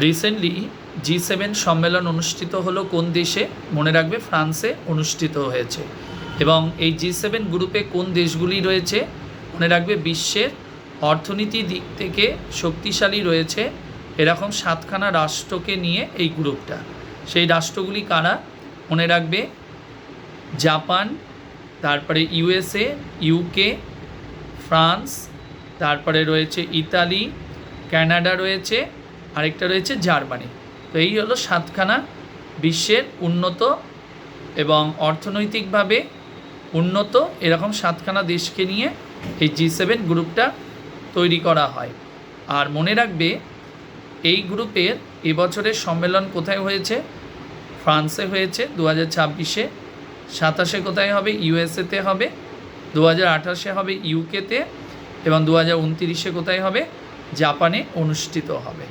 Recently G7 সম্মেলন অনুষ্ঠিত হলো কোন দেশে? মনে রাখবে ফ্রান্সে অনুষ্ঠিত হয়েছে। এবং এই G7 গ্রুপে কোন দেশগুলি রয়েছে? মনে রাখবে বিশ্বের অর্থনীতি দিক থেকে শক্তিশালী রয়েছে এরকম 7খানা রাষ্ট্রকে নিয়ে এই গ্রুপটা। সেই রাষ্ট্রগুলি কারা? মনে রাখবে জাপান, তারপরে USA, UK, ফ্রান্স, তারপরে রয়েছে ইতালি, কানাডা রয়েছে, আরেকটা রয়েছে জার্মানি। তো এই হলো 7খানা বিশ্বের উন্নত এবং অর্থনৈতিকভাবে উন্নত এরকম 7খানা দেশকে নিয়ে এই G7 গ্রুপটা তৈরি করা হয়। আর মনে রাখবে এই গ্রুপের এবছরের সম্মেলন কোথায় হয়েছে? ফ্রান্সে হয়েছে 2026-এ, 27-এ কোথায় হবে? USA-তে হবে, 2028-এ হবে UK-তে, এবং 2029-এ কোথায় হবে? জাপানে অনুষ্ঠিত হবে।